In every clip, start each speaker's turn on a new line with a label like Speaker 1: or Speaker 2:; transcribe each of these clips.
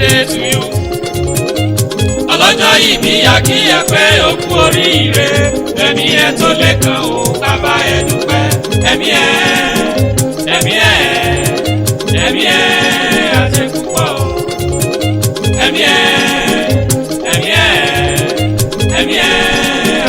Speaker 1: birthday to you. Ọlọ́jọ́ ìbí akíyẹ pé ó kú oríire. Ẹ̀mí ẹ tó lè kàn ó bàbá ẹ dúpẹ́. Ẹ̀mí ẹ àti púpọ̀. Ẹ̀mí ẹ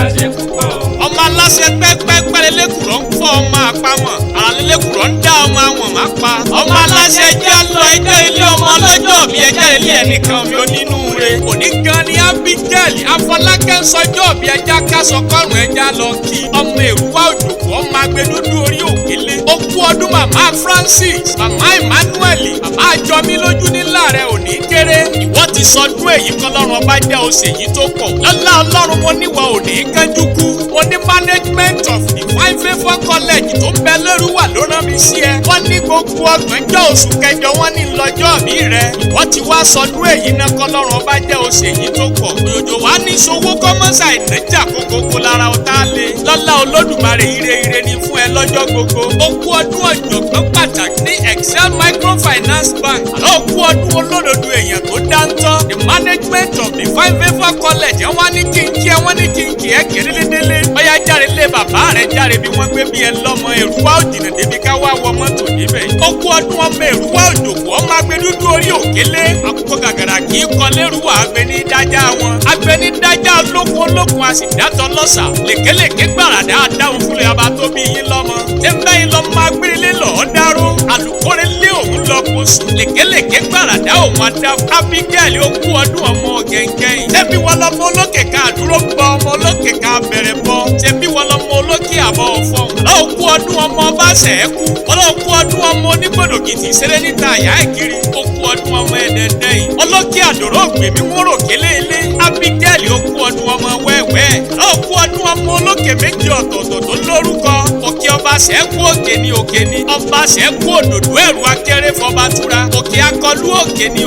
Speaker 1: àti púpọ̀.
Speaker 2: Ọmọ aláṣẹ pẹ́pẹ́pẹ́ lẹ́kùrọ̀ ń fọ́ ọmọ àpamọ̀. Àràlẹ́lẹ́kùrọ̀ ń dá ọmọ àwọn má pa. Ọmọ aláṣẹ jẹ́ lọ ẹjọ́ ilé ọmọ ọlọ́jọ́ bí ẹjẹ́ ilé ẹnìkan mi ò nínú rẹ̀. Òní gan ni Abigail Afọlákẹ́ sọjọ́ bí ẹja kásọ kọ́rùn ẹja lọ kí. Ọmọ Èrúwà Òjòkó ọmọ agbẹdúdú orí òkèlè. Ó kú ọdún màmá Francis, màmá Emmanuel, màmá Jọmí lójú nílà rẹ̀ òní kéré. Ìwọ ti sọdún èyí kọ́lọ́run ọba jẹ́ oṣù èyí tó pọ̀. Lọ́lá Ọlọ́run mo níwọ̀ òní kánjú kú. Mo ní management of Divine Favour College tó ń bẹ l'Èrúwà ló rán mi sí ẹ. Wọ́n ní gbogbo ọgbọ̀njọ́ oṣù kẹjọ wọ́n ní lọ́jọ́ mi rẹ̀. Ìwọ ti wá sọdún èyí náà kọ́lọ́run ọba jẹ́ oṣù èyí tó pọ̀. Òjòjò wa ní sowó kọ́mọ́sà ìnájà kókókó lára ọ̀tá lé. Lọ́lá Olódùmarè ire ni fún ẹ lọ́jọ́ gbogbo. Ó kú ọdún ọ̀jọ̀gbọ́n pàtàkì ní Excel Microfinance Bank. Àlọ́ ó kú ọdún olódodo èèyàn tó dáńtọ́. The management of Divine Favour College wọ́n ní kí n kí ẹ wọ́n ní kí n kí ẹ kérélédélé. Ọ̀yá járe lé bàbá rẹ̀ járe bí wọ́n gbé bí ẹ lọ́mọ Èrúwà òjìnà débi ká wá wọ mọ́tò níbẹ̀. Ó kú ọdún ọmọ Èrúwà Òjòkó ọmọ agbẹdúdú orí òkèlè. Àkókò gàgàrà kì í kọ l'Èrúwà agbẹni dájá wọn. Agbẹni dájá olókun a sì dátọ lọ́sà. Lèkélèké gbàràdá dáhùn fúnlẹ̀ abá tó bí yín lọ́mọ. Tẹ́ńbẹ́ yín lọ́mọ agbélé lọ́ọ́ dáró. Àlùkòrè lé òun lọ kóso. Lèkélèké gbàràdá òun adá. Abigail ó kú ọdún ọmọ gẹ̀ǹgẹ̀yìn. Tẹ́bí wọn lọ́mọ olókè ká àdúró bọ ọmọ olókè ká bẹ̀rẹ̀ bọ. Tẹ́bí wọn lọ́mọ olókè àbọ̀ ọ̀fọ̀. Ọlọ́run kú ọdún ọmọ ọba sẹ̀ẹ́kù. Ọlọ́run kú ọdún ọmọ onígbòdògìtì ìṣeré níta àyà ìkiri. Ó kú ọdún ọmọ ẹ̀dẹ̀dẹ̀ yìí. Olókè àdòrò ògbèmí wọ́n rò kélé ilé. Abigail ó kú ọdún ọmọ wẹ́wẹ́. Ọlọ́run kú ọdún ọmọ olókè méjì ọ̀tọ̀ọ̀tọ̀ tó lórúkọ. Òkè ọba sẹ́kù òkè ní ọba sẹ́kù òdòdó ẹ̀rù akéré fọba túra. Òkè akọlù òkè ní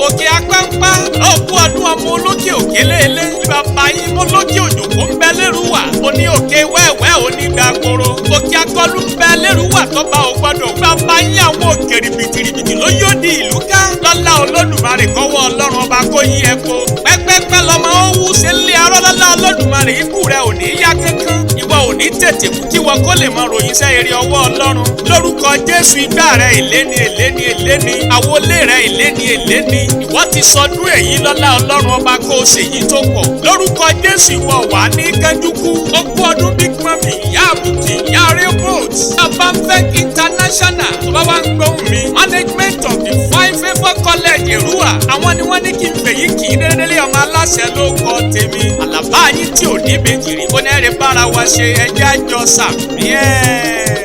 Speaker 2: òkè apáńpá. Ọlọ́run kú ọdún ọmọ olókè òkèlè ilé. Bàbá yín olókè Òjòkó ń bẹ l'Èrúwà. Oní òkè wẹ́wẹ́ onígbàgbòrò. Òkè akọlù ń bẹ l'Èrúwà tọ́ba ò gbọ́dọ̀. Bàbá yín àwọn òkè rìbìtìrìbìtì ló yóò di ìlú ká. Lọ́lá Olódùmarè kọ́wọ́ Ọlọ́run ọba kó yí ẹ kó. Pẹ́pẹ́pẹ́ lọmọ ó wú sí ilé arọ́ lọ́lá Olódùmarè ikú rẹ̀ ò ní yá kankan. Ìwọ ò ní tètè kú kí wọn kó lè mọ ròyìn iṣẹ́ eré ọwọ́ Ọlọ́run. Lórúkọ Jésù igbá rẹ̀ ìléni. Àwọlé rẹ̀ ìléni. Ìwọ ti sọdún èyí lọ́lá Ọlọ́run ọba kó o ṣèyí tó pọ̀. Lórúkọ Jésù ìwọ wà ní kánjúkú. Ó kú ọdún Big Mummy, ìyá àbùkì, ìyá Railboat. Abamfek International tó bá wá ń gbóhùn mi. Management of Divine Favour College Èrúwà. Àwọn ni wọ́n ní kí n fèyí kì í dédélé ọmọ aláṣẹ ló kọ tèmi. Àlàbá yín tí ò ní bèjì rí. Ó ní ẹ̀rẹ̀ bára wa ṣe ẹjẹ́ àjọ sàmì ẹ̀.